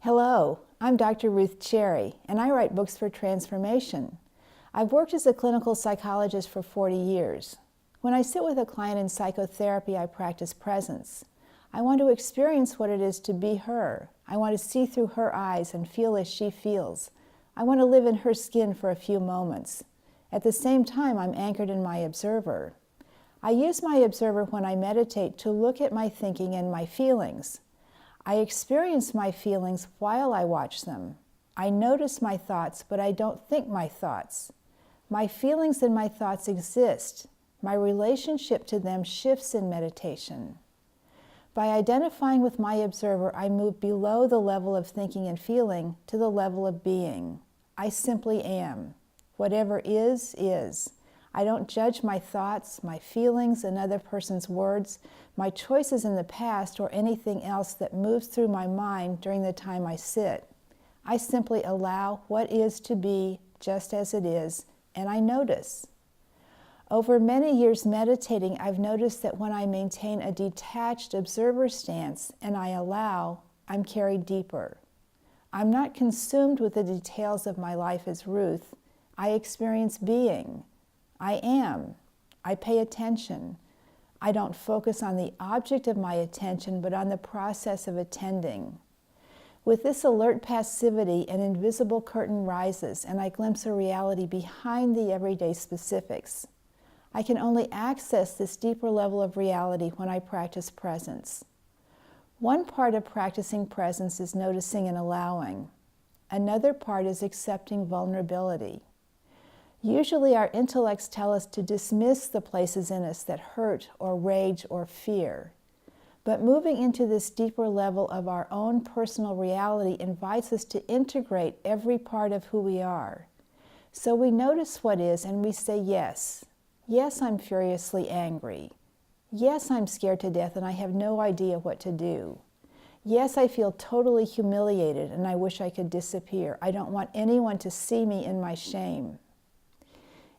Hello, I'm Dr. Ruth Cherry, and I write books for transformation. I've worked as a clinical psychologist for 40 years. When I sit with a client in psychotherapy, I practice presence. I want to experience what it is to be her. I want to see through her eyes and feel as she feels. I want to live in her skin for a few moments. At the same time, I'm anchored in my observer. I use my observer when I meditate to look at my thinking and my feelings. I experience my feelings while I watch them. I notice my thoughts, but I don't think my thoughts. My feelings and my thoughts exist. My relationship to them shifts in meditation. By identifying with my observer, I move below the level of thinking and feeling to the level of being. I simply am. Whatever is, is. I don't judge my thoughts, my feelings, another person's words, my choices in the past, or anything else that moves through my mind during the time I sit. I simply allow what is to be just as it is, and I notice. Over many years meditating, I've noticed that when I maintain a detached observer stance and I allow, I'm carried deeper. I'm not consumed with the details of my life as Ruth. I experience being. I am. I pay attention. I don't focus on the object of my attention, but on the process of attending. With this alert passivity, an invisible curtain rises, and I glimpse a reality behind the everyday specifics. I can only access this deeper level of reality when I practice presence. One part of practicing presence is noticing and allowing. Another part is accepting vulnerability. Usually our intellects tell us to dismiss the places in us that hurt or rage or fear. But moving into this deeper level of our own personal reality invites us to integrate every part of who we are. So we notice what is and we say yes. Yes, I'm furiously angry. Yes, I'm scared to death and I have no idea what to do. Yes, I feel totally humiliated and I wish I could disappear. I don't want anyone to see me in my shame.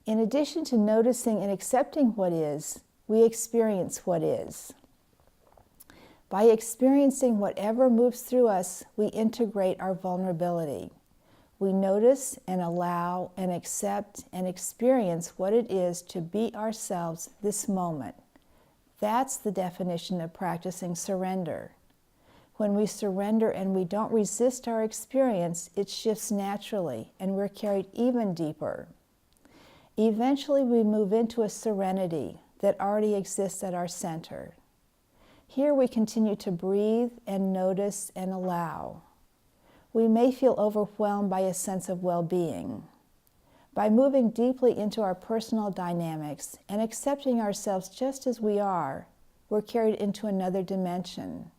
In addition to noticing and accepting what is, we experience what is. By experiencing whatever moves through us, we integrate our vulnerability. We notice and allow and accept and experience what it is to be ourselves this moment. That's the definition of practicing surrender. When we surrender and we don't resist our experience, it shifts naturally and we're carried even deeper. Eventually, we move into a serenity that already exists at our center. Here we continue to breathe and notice and allow. We may feel overwhelmed by a sense of well-being. By moving deeply into our personal dynamics and accepting ourselves just as we are, we're carried into another dimension.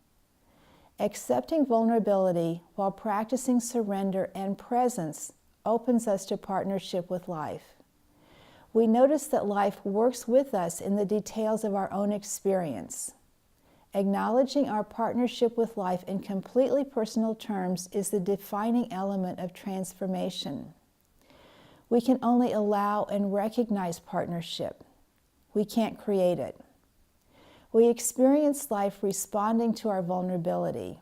Accepting vulnerability while practicing surrender and presence opens us to partnership with life. We notice that life works with us in the details of our own experience. Acknowledging our partnership with life in completely personal terms is the defining element of transformation. We can only allow and recognize partnership. We can't create it. We experience life responding to our vulnerability.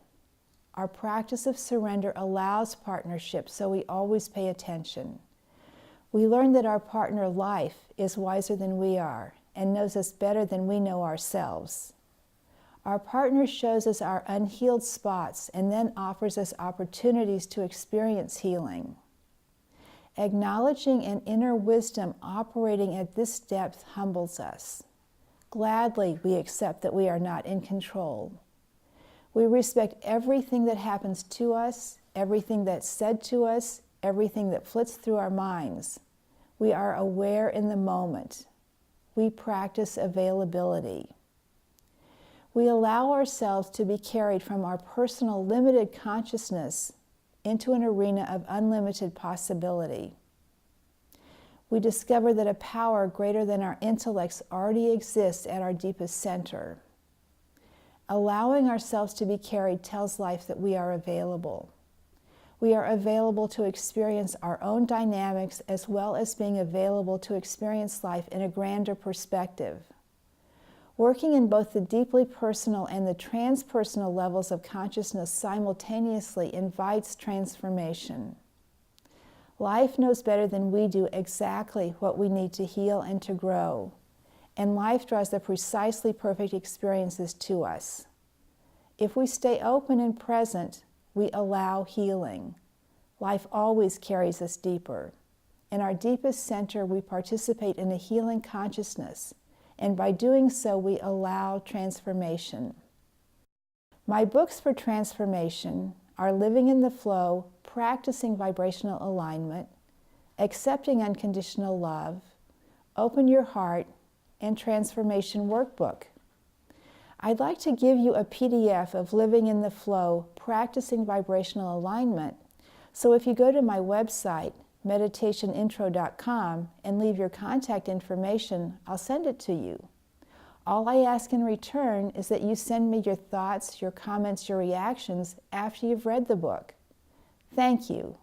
Our practice of surrender allows partnership, so we always pay attention. We learn that our partner life is wiser than we are and knows us better than we know ourselves. Our partner shows us our unhealed spots and then offers us opportunities to experience healing. Acknowledging an inner wisdom operating at this depth humbles us. Gladly, we accept that we are not in control. We respect everything that happens to us, everything that's said to us, everything that flits through our minds. We are aware in the moment. We practice availability. We allow ourselves to be carried from our personal limited consciousness into an arena of unlimited possibility. We discover that a power greater than our intellects already exists at our deepest center. Allowing ourselves to be carried tells life that we are available. We are available to experience our own dynamics as well as being available to experience life in a grander perspective. Working in both the deeply personal and the transpersonal levels of consciousness simultaneously invites transformation. Life knows better than we do exactly what we need to heal and to grow, and life draws the precisely perfect experiences to us. If we stay open and present, we allow healing. Life always carries us deeper. In our deepest center, we participate in a healing consciousness, and by doing so, we allow transformation. My books for transformation are Living in the Flow, Practicing Vibrational Alignment, Accepting Unconditional Love, Open Your Heart, and Transformation Workbook. I'd like to give you a PDF of Living in the Flow, Practicing Vibrational Alignment, so if you go to my website, meditationintro.com, and leave your contact information, I'll send it to you. All I ask in return is that you send me your thoughts, your comments, your reactions after you've read the book. Thank you.